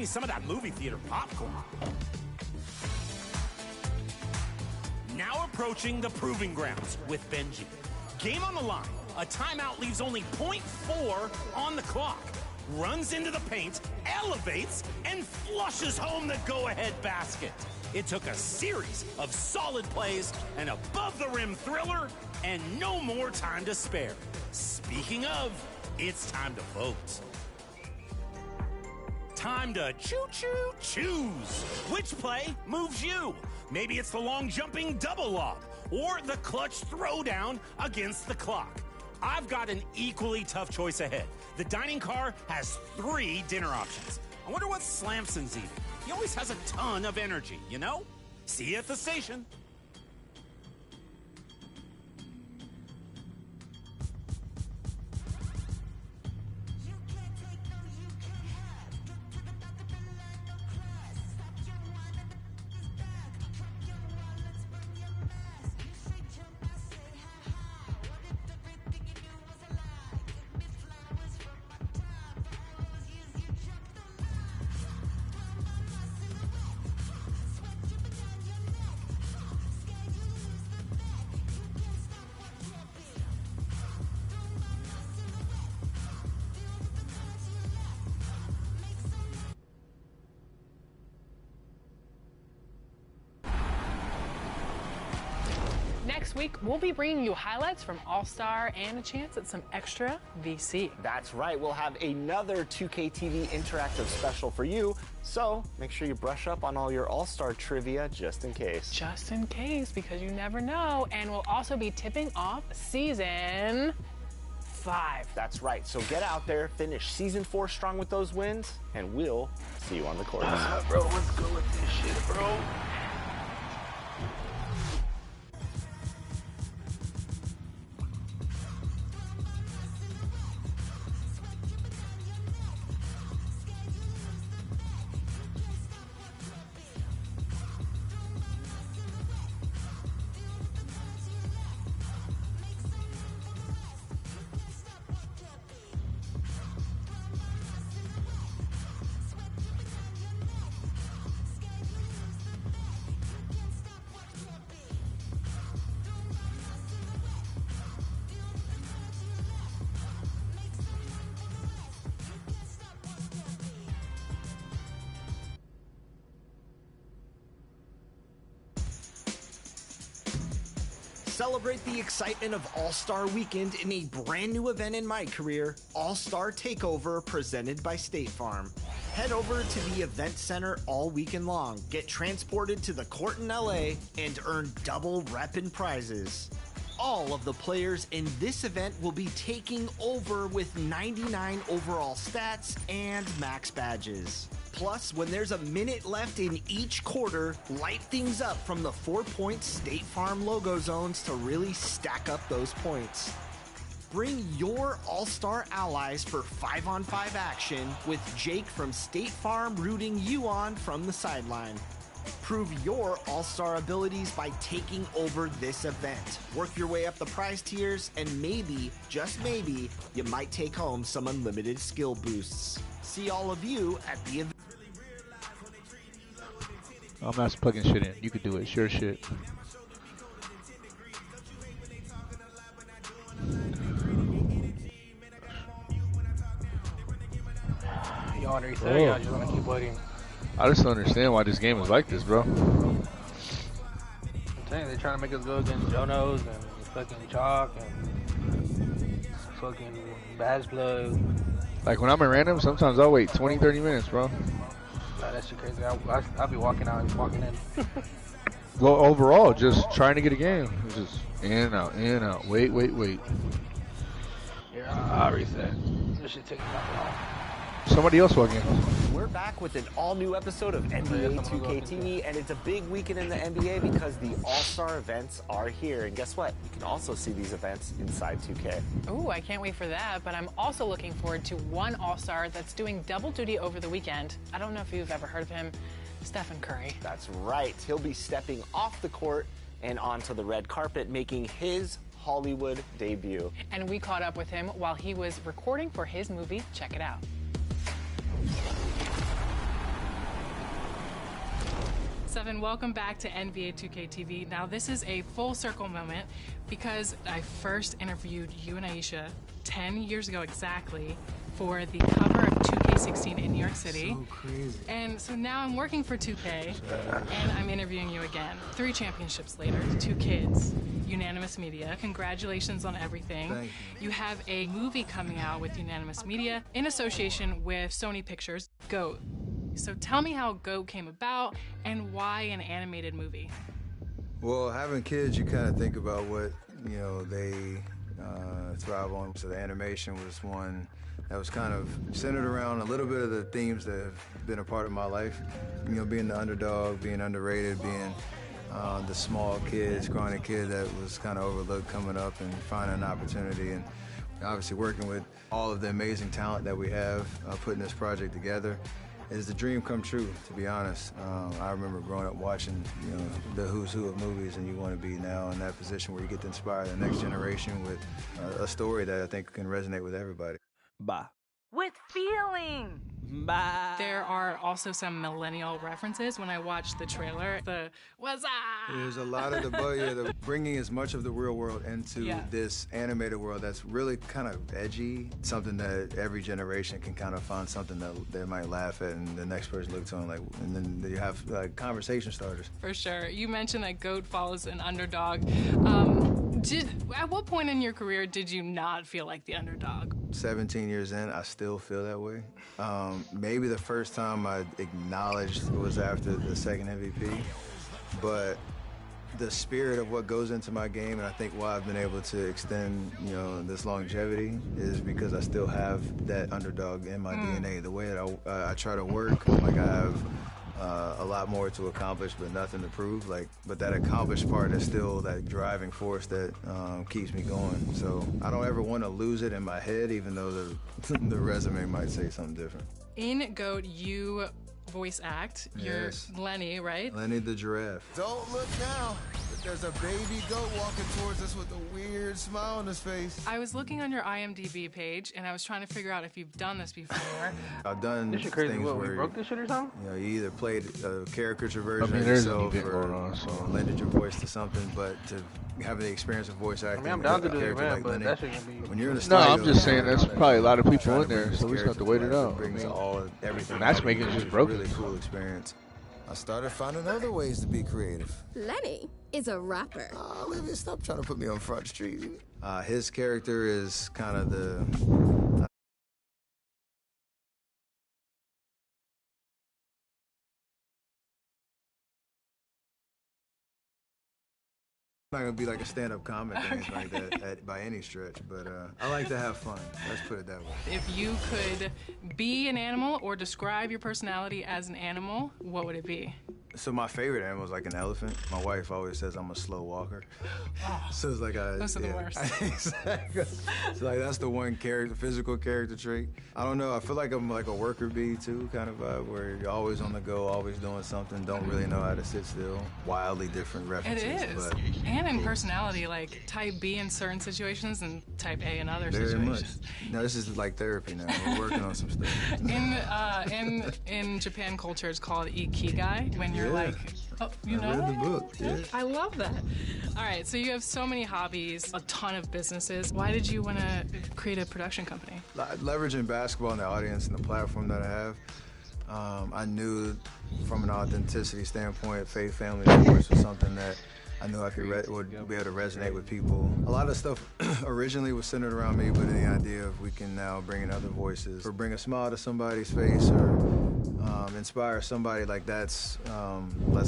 me some of that movie theater popcorn. Now approaching the proving grounds with Benji. Game on the line. A timeout leaves only .4 on the clock. Runs into the paint, elevates, and flushes home the go-ahead basket. It took a series of solid plays, an above-the-rim thriller, and no more time to spare. Speaking of, it's time to vote. Time to choo-choo choose. Which play moves you? Maybe it's the long-jumping double lob or the clutch throwdown against the clock. I've got an equally tough choice ahead. The dining car has 3 dinner options. I wonder what Slamson's eating. He always has a ton of energy, you know? See you at the station. Next week, we'll be bringing you highlights from All-Star and a chance at some extra VC. That's right. We'll have another 2K TV interactive special for you. So make sure you brush up on all your All-Star trivia just in case. Just in case, because you never know. And we'll also be tipping off Season 5. That's right. So get out there, finish Season 4 strong with those wins, and we'll see you on the court. Bro, let's go with this shit, bro. Celebrate the excitement of All-Star Weekend in a brand new event in my career, All-Star Takeover, presented by State Farm. Head over to the event center all weekend long, get transported to the court in LA, and earn double reppin' prizes. All of the players in this event will be taking over with 99 overall stats and max badges. Plus, when there's a minute left in each quarter, light things up from the 4-point State Farm logo zones to really stack up those points. Bring your All-Star allies for 5-on-5 action with Jake from State Farm rooting you on from the sideline. Prove your All-Star abilities by taking over this event. Work your way up the prize tiers, and maybe, just maybe, you might take home some unlimited skill boosts. See all of you at the event. I'm not plugging shit in. You could do it. Sure shit. Y'all already said y'all just want to keep waiting. I just don't understand why this game is like this, bro. I'm saying they're trying to make us go against Jonos and fucking Chalk and fucking Badge Plug. Like when I'm in random, sometimes I'll wait 20, 30 minutes, bro. Nah, that shit crazy. I'll be walking out and walking in. Well, overall, just trying to get a game. It's just in and out, in and out. Wait. Yeah, I'll reset. This shit taking that long. Somebody else walk in. We're back with an all-new episode of NBA2K TV, and it's a big weekend in the NBA because the All-Star events are here. And guess what? You can also see these events inside 2K. Ooh, I can't wait for that, but I'm also looking forward to one All-Star that's doing double duty over the weekend. I don't know if you've ever heard of him, Stephen Curry. That's right. He'll be stepping off the court and onto the red carpet, making his Hollywood debut. And we caught up with him while he was recording for his movie. Check it out. Stefan, welcome back to NBA 2K TV. Now, this is a full circle moment because I first interviewed you and Aisha 10 years ago exactly for the cover of 2K16 in New York City. So crazy. And so now I'm working for 2K, and I'm interviewing you again. 3 championships later, 2 kids, Unanimous Media. Congratulations on everything. Thank you. You have a movie coming out with Unanimous Media in association with Sony Pictures, GOAT. So tell me how GOAT came about and why an animated movie. Well, having kids, you kind of think about what, they thrive on. So the animation was one that was kind of centered around a little bit of the themes that have been a part of my life. Being the underdog, being underrated, being the small kid, scrawny kid that was kind of overlooked coming up and finding an opportunity. And obviously working with all of the amazing talent that we have, putting this project together. Is the dream come true, to be honest. I remember growing up watching, the who's who of movies, and you want to be now in that position where you get to inspire the next generation with a story that I think can resonate with everybody. Bye. With feeling. Bye. There are also some millennial references when I watched the trailer. The what's up? There's a lot of the bringing as much of the real world into this animated world that's really kind of edgy, something that every generation can kind of find something that they might laugh at, and the next person looks on and then you have conversation starters. For sure. You mentioned that GOAT follows an underdog. At what point in your career did you not feel like the underdog? 17 years in, I still feel that way. Maybe the first time I acknowledged was after the second MVP, but the spirit of what goes into my game, and I think why I've been able to extend, this longevity is because I still have that underdog in my DNA. The way that I try to work, like I have a lot more to accomplish, but nothing to prove. But that accomplished part is still that driving force that keeps me going. So I don't ever want to lose it in my head, even though the resume might say something different. In GOAT, you voice act. You're Lenny, right? Lenny the giraffe. Don't look now. There's a baby goat walking towards us with a weird smile on his face. I was looking on your IMDb page, and I was trying to figure out if you've done this before. I've done This shit crazy. things What, where we broke this shit or something? you either played a caricature version of there's yourself an event or going on, so. lended your voice to something, but to have the experience of voice acting. I'm with down to a do the character event, but Lenny, that shit gonna be... when you're in the No, studio, I'm just saying that's probably a lot of people trying in to bring there, this so we just have to character wait it life, out. brings everything. Matchmaking together, just which is broke a it. really cool experience. I started finding other ways to be creative. Lenny is a rapper. Olivia, stop trying to put me on Front Street. His character is kind of the... I'm not gonna be like a stand-up comic or anything like that by any stretch, but I like to have fun. Let's put it that way. If you could be an animal or describe your personality as an animal, what would it be? So my favorite animal is like an elephant. My wife always says I'm a slow walker. So it's like Those are the worst. Exactly. So like that's the one physical character trait. I don't know. I feel like I'm like a worker bee too, kind of vibe, where you're always on the go, always doing something. Don't really know how to sit still. Wildly different references. It is. But And in personality, like type B in certain situations and type A in other very much. situations. Now this is like therapy now. We're working on some stuff. In Japan culture, it's called ikigai, when you're like, oh, you know? I read the book. Yeah. I love that. All right, so you have so many hobbies, a ton of businesses. Why did you want to create a production company? Leveraging basketball and the audience and the platform that I have, I knew from an authenticity standpoint, faith, family, sports was something that I knew I would be able to resonate with people. A lot of stuff originally was centered around me, but the idea of we can now bring in other voices or bring a smile to somebody's face or inspire somebody, like that's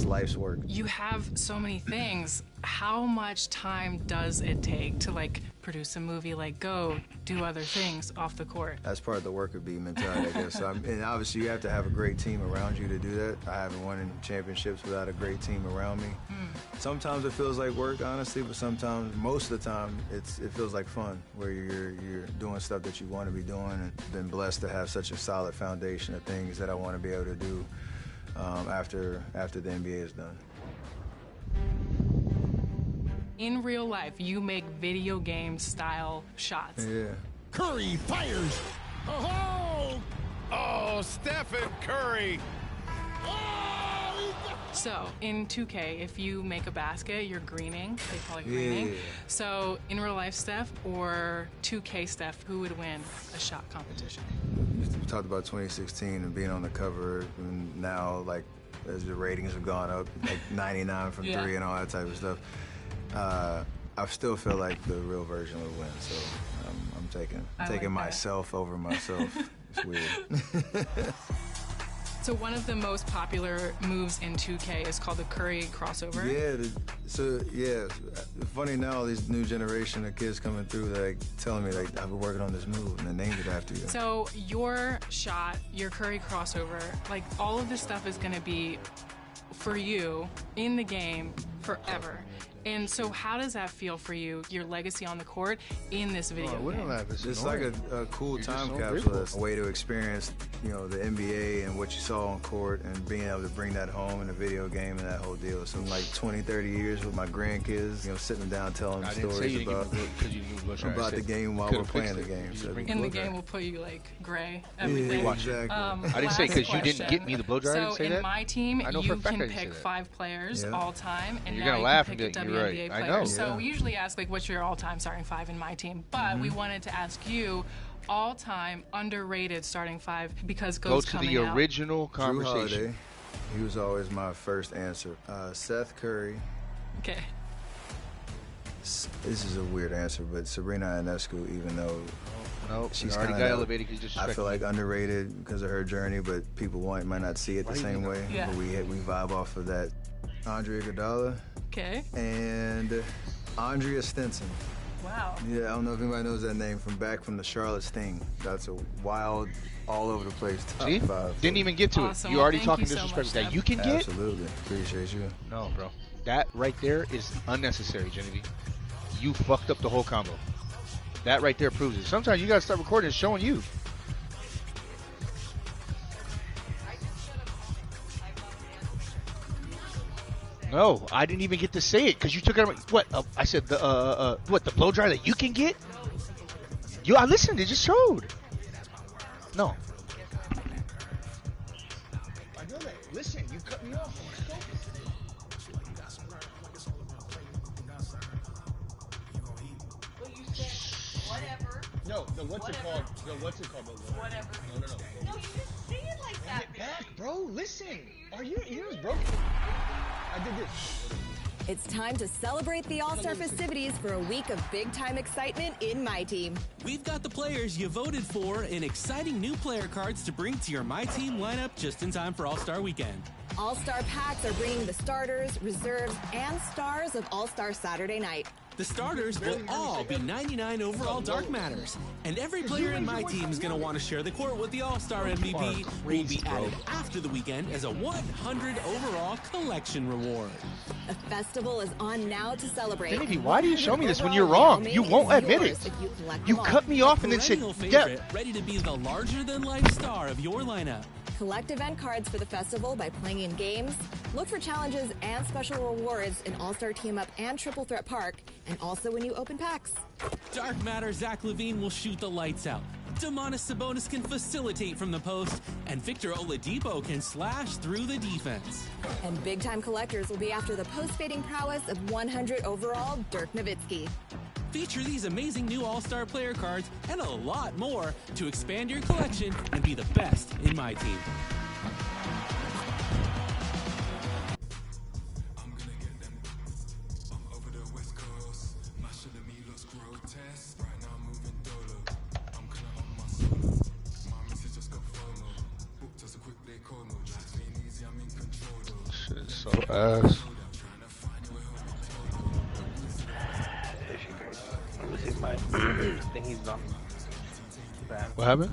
life's work. You have so many things. How much time does it take to like produce a movie, like go do other things off the court? That's part of the worker bee mentality, I guess. And obviously you have to have a great team around you to do that. I haven't won any championships without a great team around me. Sometimes it feels like work, honestly, but sometimes, most of the time, it feels like fun, where you're doing stuff that you want to be doing, and been blessed to have such a solid foundation of things that I want to be able to do after the NBA is done. In real life, you make video game style shots. Yeah. Curry fires. Oh, Stephen Curry. So in 2K, if you make a basket, you're greening. They call it greening. Yeah. So in real life Steph or 2K Steph, who would win a shot competition? We talked about 2016 and being on the cover, and now, like, as the ratings have gone up, like 99 from three and all that type of stuff, I still feel like the real version would win. So I'm taking myself over myself. It's weird. So one of the most popular moves in 2K is called the Curry crossover. Yeah, funny now, these new generation of kids coming through, like telling me like I've been working on this move and they named it after you. So your shot, your Curry crossover, like all of this stuff is going to be for you in the game forever. And so how does that feel for you, your legacy on the court in this video game? It's like a cool time capsule. It's a way to experience, the NBA and what you saw on court and being able to bring that home in a video game and that whole deal. So like 20, 30 years with my grandkids, sitting down telling them stories about the game while we're playing the game. So in the game, we'll put you like gray every day. Exactly. I didn't say because you didn't get me the blow dryer. So in my team, you can pick 5 players all time, and you're now gonna you laugh can and pick a get WNBA right. player. I know. So we usually ask like, what's your all-time starting 5 in my team? But we wanted to ask you all-time underrated starting 5 because goes coming out. Go to the original conversation. Drew Holiday, he was always my first answer. Seth Curry. Okay. This is a weird answer, but Sabrina Ionescu, even though she's already got elevated, I feel like underrated because of her journey, but people might not see it the same way. Yeah. But we vibe off of that. Andrea Iguodala. Okay. And Andrea Stinson. Wow. Yeah, I don't know if anybody knows that name from the Charlotte Sting. That's a wild, all over the place top 5. Didn't even get to Awesome. it. You already Well, talking thank you so disrespect much, that you can get? Absolutely. Appreciate you. No, bro. That right there is unnecessary, Genevieve. You fucked up the whole combo. That right there proves it. Sometimes you gotta start recording and showing you. No, I didn't even get to say it because you took it. What? I said the the blow dryer that you can get. I listened. It just showed. No. I know that. Listen, you cut me off. Whatever. No, what's it called? No, what's it called? Whatever. No. No, you just say it like that. Get back, bro. Listen. Are your ears broken? I did this. It's time to celebrate the All-Star festivities for a week of big-time excitement in My Team. We've got the players you voted for and exciting new player cards to bring to your My Team lineup just in time for All-Star Weekend. All-Star packs are bringing the starters, reserves, and stars of All-Star Saturday night. The starters will all be 99 overall Dark Matters, and every player in my team is going to want to share the court with the All-Star MVP, who will be added after the weekend as a 100 overall collection reward. The festival is on now to celebrate. Genevieve, why do you show me this when you're wrong? You won't admit it. You cut me off and then said, favorite, ready to be the larger-than-life star of your lineup. Collect event cards for the festival by playing in games. Look for challenges and special rewards in All-Star Team Up and Triple Threat Park, and also when you open packs. Dark Matter Zach LaVine will shoot the lights out. Demonis Sabonis can facilitate from the post, and Victor Oladipo can slash through the defense. And big-time collectors will be after the post-fading prowess of 100 overall Dirk Nowitzki. Feature these amazing new All-Star player cards and a lot more to expand your collection and be the best in my team. Shit's so ass. I think he's done. Bad. What happened?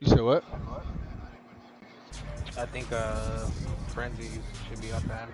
You said what? I think Frenzy should be up banned.